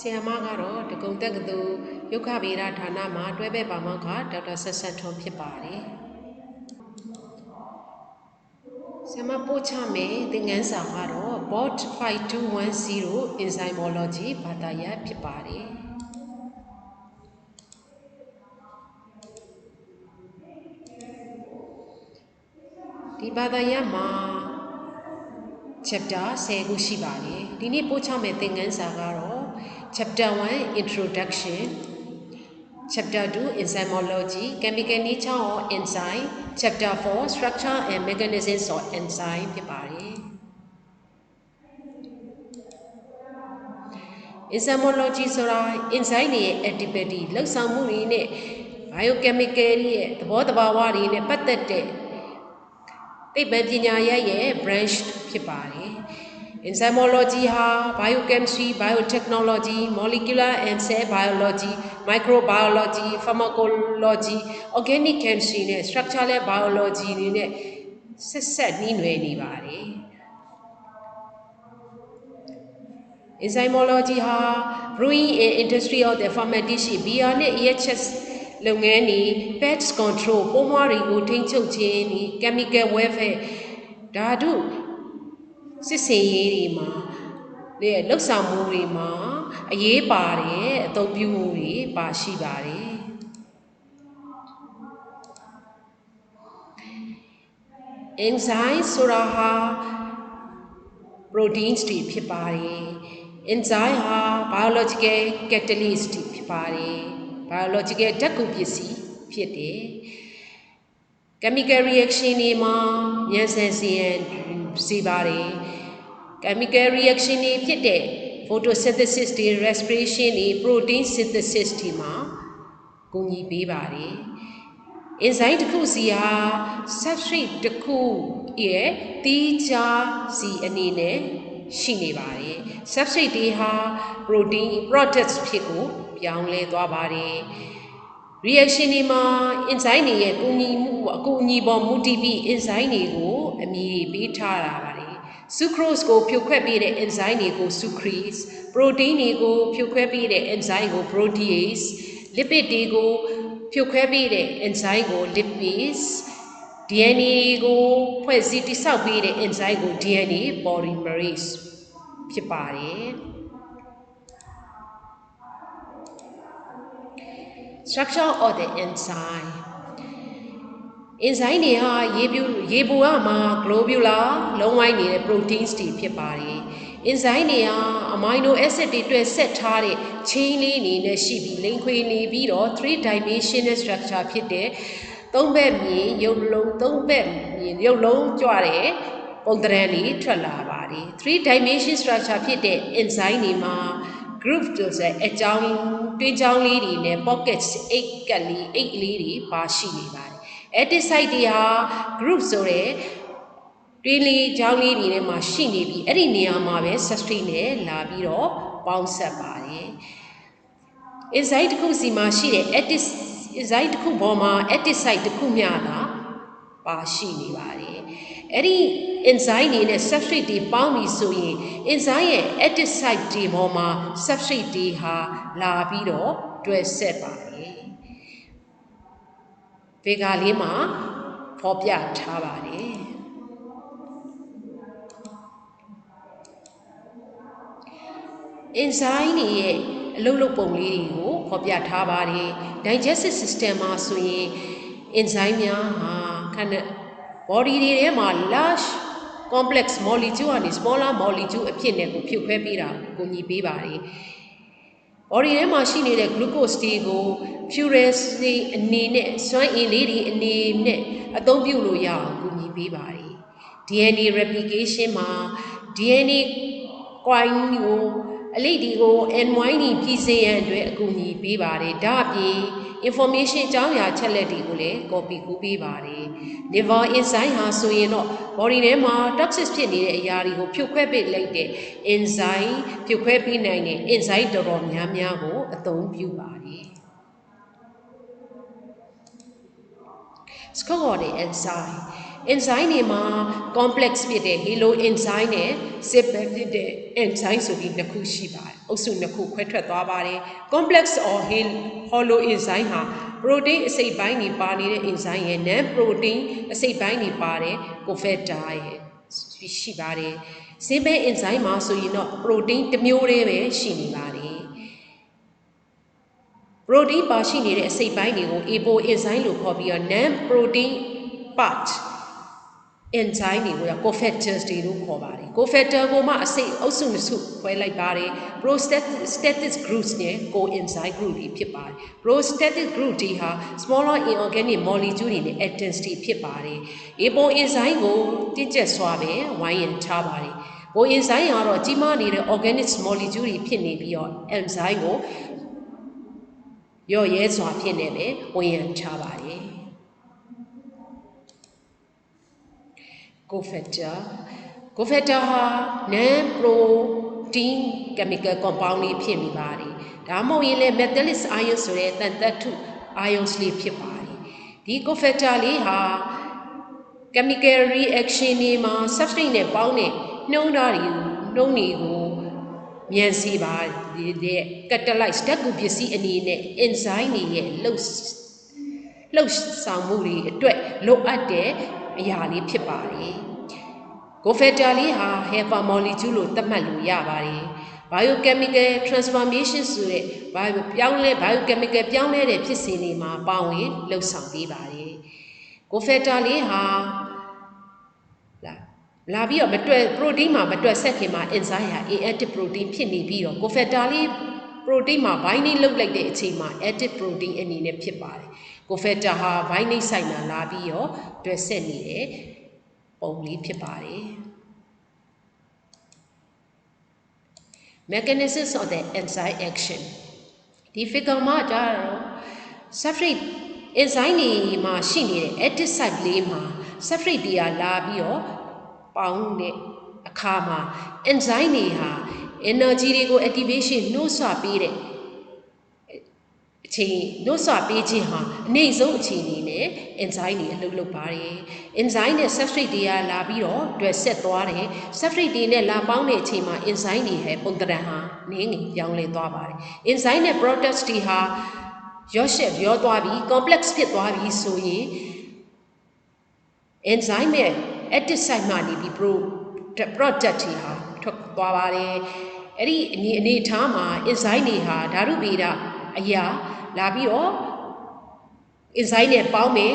Siamagaro, the Gundagadu, Yukavira Tanama, Dwebe Bamaka, Dr. Sassanton Pipari. Samapochame, the Gansaharo, bought 5210 enzymology, Pataya Pipari. Di Badayama chapter Segu Shibari, Dini Pochame, the Gansaharo, chapter 1 Introduction. Chapter 2 Enzymology, Chemical Nature or Enzyme. Chapter 4 Structure and Mechanisms of Enzyme. Enzymology sora enzyme activity လှုပ်ဆောင်မှုတွေနဲ့ biochemical ရဲ့သဘောတဘာဝတွေနဲ့ပတ်သက်တဲ့သိပ္ပံပညာရပ်ရဲ့ branch ဖြစ်ပါတယ် Enzymology ဟာ biochemistry, biotechnology, molecular and cell biology, microbiology, pharmacology, organic chemistry နဲ့ structural biology တွေနဲ့ဆက်နှီးနွယ်နေပါတယ် Enzymology ဟာ brewing and industry of the fermentation beer နဲ့ EHS လုပ်ငန်းတွေ pest control ပိုးမွှားတွေကိုထိန်းချုပ်ခြင်းတွေ chemical welfare ဓာတုစစ်စင်ရေးတွေမှာလှုပ်ဆောင်မှုတွေမှာအရေးပါတဲ့အသုံးပြုမှုတွေပါရှိပါတယ် Enzyme ဆိုတာဟာ proteins တွေဖြစ်ပါတယ် Enzyme ဟာ biological catalyst တွေဖြစ်ပါတယ် biological ဓာတ်ကူပစ္စည်းဖြစ်တယ် chemical reaction တွေမှာမြန်ဆန်စေပါတယ် chemical reaction တွေဖြစ်တဲ့ photosynthesis တွေ respiration တွေ protein synthesis တွေမှာကူညီပေးပါတယ် enzyme တစ်ခုစီဟာ substrate တစ်ခုရဲ့တီးခြားစီအနေနဲ့ရှိနေပါတယ် substrate တွေဟာ protein products ဖြစ်ကိုပြောင်းလဲသွားပါတယ် reaction တွေမှာ enzyme တွေရဲ့အကူအညီပေါ်မူတည်ပြီး enzyme တွေကိုအမည်ပေးထားတာပါတယ် sucrose ကိုဖြိုခွဲပေးတဲ့ enzyme တွေကို sucrase protein တွေကိုဖြိုခွဲပေးတဲ့ enzyme ကို protease lipid တွေကိုဖြိုခွဲပေးတဲ့ enzyme ကို lipase DNA ကိုဖွဲ့စည်းတိဆောက်ပေးတဲ့ enzyme ကို DNA polymerase ဖြစ်ပါတယ် structure of the enzyme enzyme တွေဟာရေပူရမှာ globular လုံးဝိုင်းနေတဲ့ proteins တွေဖြစ်ပါတယ် enzyme တွေဟာ amino acid တွေအတွက်ဆက်ထားတဲ့ chain လေးအနေနဲ့ရှိပြီးလိမ်ခွေနေပြီးတော့ 3 dimensional structure ဖြစ်တဲ့3ဘက်မြင်ရုပ်လုံးကြွတဲ့ပုံသဏ္ဍာန်လေးထွက်လာပါတယ် 3 dimension structure ဖြစ်တဲ့ enzyme တွေမှာ group ဆိုတဲ့အကြောင်းတွင်းကြောင်းလေးတွေနဲ့ pockets အိတ်လေးတွေပါရှိနေပါတယ် active site တွေဟာ group ဆိုတဲ့တွင်းလေးကြောင်းလေးတွေထဲမှာရှိနေပြီးအဲ့ဒီနေရာမှာပဲ substrate နဲ့လာပြီးတော့ပေါင်းဆက်ပါတယ် enzyme တစ်ခုစီမှာရှိတဲ့ active enzyme တစ်ခုပေါ်မှာ active site တစ်ခုမျှသာပါရှိနေပါတယ်အဲ့ဒီ enzyme တွေနဲ့ substrate တွေပေါင်းပြီးဆိုရင် enzyme ရဲ့ active site တွေပေါ်မှာ substrate တွေဟာလာပြီးတော့တွဲဆက်ပါတယ် figure လေးမှာဖော်ပြထားပါတယ် enzyme တွေရဲ့အလုပ်ပုံလေးတွေကိုဖော်ပြထားပါတယ် digestive system မှာဆိုရင် enzyme များဟာbody တွေထဲမှာ large complex molecule ကနေ smaller molecule အဖြစ်နဲ့ကိုဖြုတ်ခွဲပေးတာကိုညီပေးပါတယ် body ထဲမှာရှိနေတဲ့ glucose တွေကို purines တွေအနေနဲ့စွမ်းအင်လေးတွေအနေနဲ့အသုံးပြုလို့ရအောင်ကူညီပေးပါတယ် DNA replication မှာ DNA coin ကိုအလိပ်တွေကို unwinding ပြည်စေရန်အတွက်အကူအညီပေးပါတယ်ဒါအပြင် information အကြောင်းအရာချက်လက်တွေကိုလည်း copy ကူးပေးပါတယ် liver enzyme ဟာဆိုရင်တော့ body ထဲမှာ toxic ဖြစ်နေတဲ့အရာတွေကိုဖြိုခွဲပေးလိုက်တဲ့ enzyme ဖြိုခွဲပေးနိုင်တဲ့ enzyme တော်တော်များများကိုအသုံးပြုပါတယ် scope of the enzyme enzyme တွေမှာ complex ဖြစ်တဲ့ halo enzyme နဲ့ simple ဖြစ်တဲ့ enzyme ဆိုပြီးနှစ်ခုရှိပါတယ်အုပ်စုနှစ်ခုခွဲထွက်သွားပါတယ် complex or halo enzyme ဟာ protein အစိတ်ပိုင်းတွေပါနေတဲ့ enzyme ရဲ့ non protein အစိတ်ပိုင်းတွေပါတဲ့ cofactor ရဲ့ရှိပါတယ် simple enzyme မှာဆိုရင်တော့ protein တစ်မျိုးတည်းပဲရှိနေပါတယ် protein ပါရှိနေတဲ့အစိတ်ပိုင်းတွေကို apo enzyme လို့ခေါ်ပြီးတော့ non protein part enzyme တွေကို cofactors တွေလို့ခေါ်ပါတယ် cofactor ကိုမှအစိတ်အုပ်စုနှစ်စုခွဲလိုက်ပါတယ် prostatic groups နဲ့ coenzyme group တွေဖြစ်ပါတယ် prostatic group တွေဟာ smaller inorganic molecule တွေနဲ့ atoms တွေဖြစ်ပါတယ် apo enzyme ကိုတင်းကျပ်စွာပဲဝိုင်းရံထားပါတယ် coenzyme ကတော့ကြီးမားနေတဲ့ organic molecule တွေဖြစ်နေပြီးတော့ enzyme ကိုရော့ရဲစွာဖြစ်နေပဲဝင်ရန်ချပါတယ် cofactor ဟာ non protein chemical compound လေးဖြစ်နေပါတယ်ဒါမှမဟုတ်ရင်လည်း metallic ion ဆိုတဲ့သံသတ္တု ions လေးဖြစ်ပါတယ်ဒီ cofactor လေးဟာ chemical reaction တွေမှာ substrate နဲ့ပေါင်းတဲ့နှုံးတွေကိုမြန်စီပါတဲ့ catalyze ဓာတ်ကူပစ္စည်းအနေနဲ့ enzyme တွေရဲ့လှုပ်ဆောင်မှုတွေအတွက်လိုအပ်တဲ့အရာလေးဖြစ်ပါတယ် cofactor လေးဟာ helper molecule လို့သတ်မှတ်လို့ရပါတယ် biochemical transformation ဆိုတဲ့ biochemical ပြောင်းလဲတဲ့ဖြစ်စဉ်တွေမှာပါဝင်လှုပ်ဆောင်ပေးပါတယ် cofactor လေးဟာလာပြီးတော့မတွက် protein မှာမတွက်ဆက်ခင်မှာ enzyme ဟာ active protein ဖြစ်နေပြီးတော့ cofactor လေး protein မှာ binding လုပ်လိုက်တဲ့အချိန်မှာ active protein အနေနဲ့ဖြစ်ပါတယ် cofactor ဟာ binding site မှာလာပြီးတော့တွက်ဆက်နေတဲ့ပုံလေးဖြစ်ပါတယ် mechanisms of the enzyme action ဒီ figure မှာဒါတော့ substrate enzyme တွေမှာရှိနေတဲ့ active site လေးမှာ substrate တွေကလာပြီးတော့ပေါင်းတဲ့အခါမှာ enzyme တွေဟာ energy တွေကို activation နှိုးဆွပေးတဲ့အချိန်နှိုးဆွပေးခြင်းဟာအနည်းဆုံးအခြေအနေနဲ့ enzyme တွေအလုပ်လုပ်ပါတယ် enzyme နဲ့ substrate တွေကလာပြီးတော့တွဲဆက်သွားတယ် substrate တွေနဲ့လာပေါင်းတဲ့အချိန်မှာ enzyme တွေရဲ့ပုံသဏ္ဍာန်ဟာနည်းငယ်ပြောင်းလဲသွားပါတယ် enzyme နဲ့ products တွေဟာရောသွားပြီး complex ဖြစ်သွားပြီးဆိုရင် enzyme ရဲ့ active site မှာနေပြီး product တွေဟာထွက်သွားပါတယ်အဲ့ဒီအနေအထားမှာ enzyme တွေဟာဓာတုဗေဒအရာလာပြီးတော့ enzyme နဲ့ပေါင်းပြီး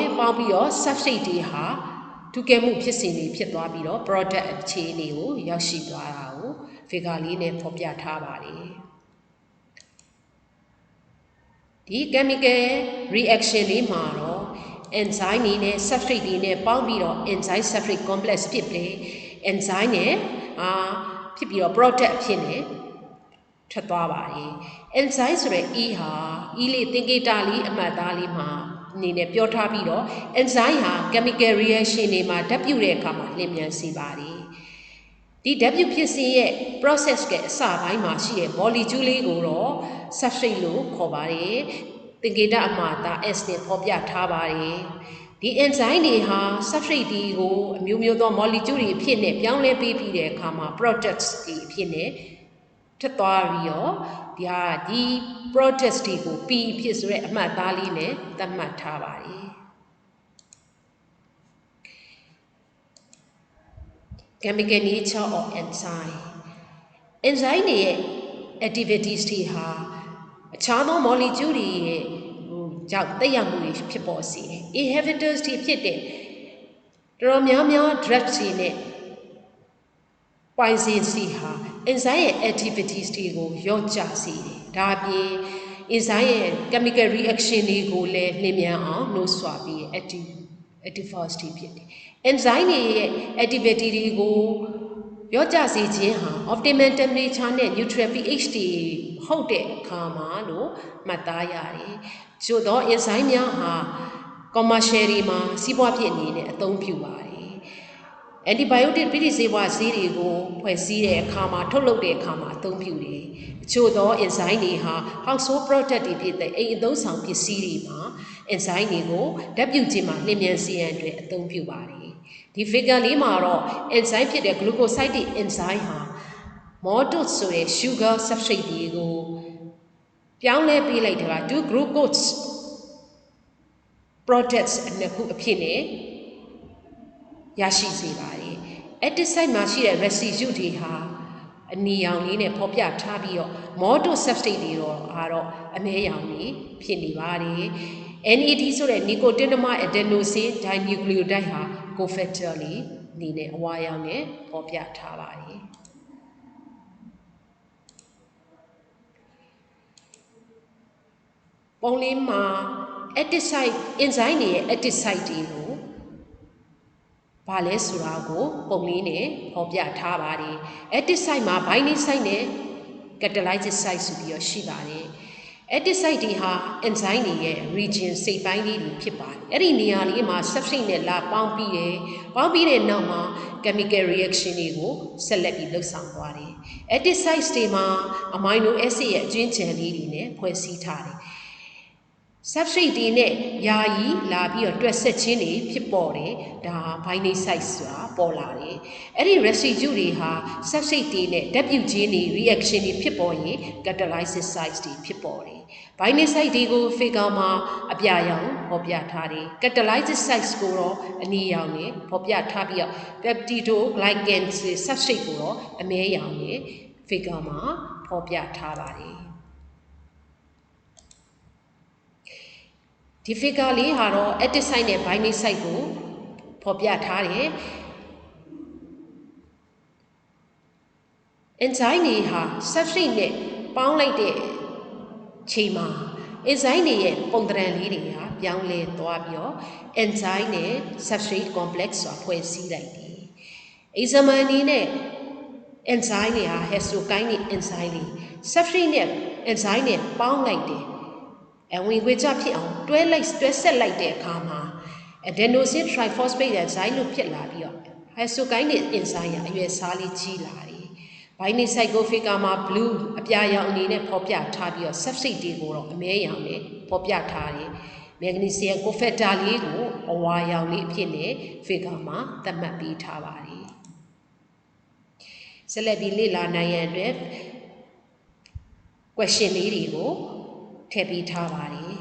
တော့ substrate တွေဟာတူကဲမှုဖြစ်စဉ်တွေဖြစ်သွားပြီးတော့ product အခြေအနေကိုရောက်ရှိသွားတာကို figure လေးနဲ့ဖော်ပြထားပါတယ်ဒီ chemical reaction လေးမှာတော့ enzyme တွေနဲ့ substrate တွေနဲ့ပေါင်းပြီးတော့ enzyme substrate complex ဖြစ်တယ် enzyme နဲ့ဖြစ်ပြီးတော့ product ဖြစ်နေထွက်သွားပါတယ် enzyme ဆိုတဲ့ E ဟာ E လေးသင်္ကေတလေးအမှတ်သားလေးမှာအနေနဲ့ပြောထားပြီးတော့ enzyme ဟာ chemical reaction တွေမှာဓာတ်ပြုတဲ့အခါမှာလျင်မြန်စေပါတယ်ဒီဓာတ်ပြုဖြစ်စဉ်ရဲ့ process ကအစပိုင်းမှာရှိတဲ့ molecule လေးကိုတော့ substrate လို့ခေါ်ပါတယ်သင်္ကေတအမှားသား S နဲ့ဖော်ပြထားပါတယ်ဒီ enzyme တွေဟာ substrate တွေကိုအမျိုးမျိုးသော molecule တွေဖြစ်နေပြောင်းလဲပေးပြီးတဲ့အခါမှာ products တွေဖြစ်နေထွက်သွားပြီးတော့ဒီ products တွေကို P ဖြစ်ဆိုတဲ့အမှတ်သားလေးနဲ့သတ်မှတ်ထားပါတယ် chemical nature of enzyme တွေရဲ့ activities တွေဟာအခြားသော molecule တွေရဲ့ကြောင့်သက်ရောက်မှုတွေဖြစ်ပေါ်စေတယ် inhibitors တွေဖြစ်တဲ့တော်များများ drugs တွေနဲ့ poison တွေဟာ enzyme ရဲ့ activities တွေကိုလျော့ကျစေတယ်ဒါအပြင် enzyme ရဲ့ chemical reaction တွေကိုလည်းလျင်မြန်အောင်နှိုးဆွပြီး active force တွေဖြစ်တယ် enzyme တွေရဲ့ activity တွေကိုရော့ကျစေခြင်းဟာ optimal temperature နဲ့ neutral pH တွေဟုတ်တဲ့အခါမှာလို့မှတ်သားရတယ်။ကျို့သော enzyme များဟာ commercial တွေမှာစီးပွားဖြစ်အနေနဲ့အသုံးပြုပါတယ်။ antibiotic ပိဋိဆေးဝါးဆေးတွေကိုဖွဲ့စည်းတဲ့အခါမှာထုတ်လုပ်တဲ့အခါမှာအသုံးပြုတယ်။ကျို့သော enzyme တွေဟာ household product တွေဖြစ်တဲ့အိမ်အသုံးဆောင်ပစ္စည်းတွေမှာ enzyme တွေကိုဓာတ်ပြုခြင်းမှာလျင်မြန်စေရန်အတွက်အသုံးပြုပါတယ်။ ဒီ figure လေးမှာတော့ enzyme ဖြစ်တဲ့ glucoside enzyme ဟာ maltose ဆိုတဲ့ sugar substrate တွေကိုပြောင်းလဲပေးလိုက်တာက 2 glucose products နှစ်ခုအဖြစ်နဲ့ရရှိစေပါတယ် active site မှာရှိတဲ့ residue တွေဟာအနီရောင်လေးနဲ့ဖော်ပြထားပြီးတော့ maltose substrate တွေတော့အမဲရောင်လေးဖြစ်နေပါတယ် NAD ဆိုတဲ့ nicotinamide adenosine dinucleotide ဟာ cofactor လေးအနေနဲ့အဝါရောင်နဲ့ဖော်ပြထားပါတယ်ပုံလေးမှာ active site enzyme တွေရဲ့ active site တွေကိုဘာလဲဆိုတာကိုပုံလေးနဲ့ဖော်ပြထားပါတယ် active site မှာ binding site နဲ့ catalysis site ဆိုပြီးတော့ရှိပါတယ် active site တွေဟာ enzyme တွေရဲ့ region စိတ်ပိုင်းလေးတွေဖြစ်ပါတယ်အဲ့ဒီနေရာလေးမှာ substrate နဲ့လာပေါင်းပြီးတဲ့နောက်မှာ chemical reaction တွေကိုဆက်လက်ပြီးလုပ်ဆောင်သွားတယ် active sites တွေမှာ amino acid ရဲ့အကျွင်းချန်လေးတွေနဲ့ဖွဲ့စည်းထားတယ် substrate တွေနဲ့ယာယီလာပြီးတော့တွက်ဆက်ခြင်းတွေဖြစ်ပေါ်တယ်ဒါ binding site ဆိုတာပေါ်လာတယ်အဲ့ဒီ residue တွေဟာ substrate တွေနဲ့ဓာတ်ပြုခြင်းတွေ reaction တွေဖြစ်ပေါ်ရင် catalysis sites တွေဖြစ်ပေါ်တယ် binding site တွေကို figure မှာအပြရောင်ဖော်ပြထားတယ် catalysis sites ကိုတော့အနီရောင်နဲ့ဖော်ပြထားပြီးတော့ peptidoglycan substrate ကိုတော့အမဲရောင်နဲ့ figure မှာဖော်ပြထားပါတယ်ဒီ figure လေးဟာတော့ active site နဲ့ binding site ကိုဖော်ပြထားတယ် enzyme တွေဟာ substrate နဲ့ပေါင်းလိုက်တဲ့ချိန်မှာ enzyme တွေရဲ့ပုံသဏ္ဍာန်လေးတွေဟာပြောင်းလဲသွားပြီးတော့ enzyme နဲ့ substrate complex ဆိုတာဖွဲ့စည်းလိုက်တယ် example အနေနဲ့ enzyme တွေဟာ hexokinase enzyme တွေ substrate နဲ့ enzyme နဲ့ပေါင်းလိုက်တယ်ဝင်ခွေကြဖြစ်အောင်တွဲဆက်လိုက်တဲ့အခါမှာ adenosine triphosphate enzyme လို့ဖြစ်လာပြီးတော့ hexokinase enzyme အရွယ်စားလေးကြီးလာတယ် binding site ကို figure မှာ blue အပြာရောင်အနေနဲ့ဖော်ပြထားပြီးတော့ substrate တွေကိုတော့အမဲရောင်နဲ့ဖော်ပြထားတယ် magnesium cofactor လေးကိုအဝါရောင်လေးအဖြစ်နဲ့ figure မှာသတ်မှတ်ပေးထားပါတယ်ဆက်လက်ပြီးလေ့လာနိုင်ရန်အတွက် question လေးတွေကိုထည့်ပေးထားပါတယ်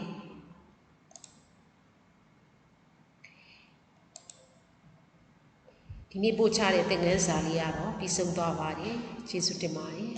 ဒီနေ့ပို့ချတဲ့သင်ခန်းစာလေးကတော့ပြီးဆုံးသွားပါတယ်ကျေးဇူးတင်ပါတယ်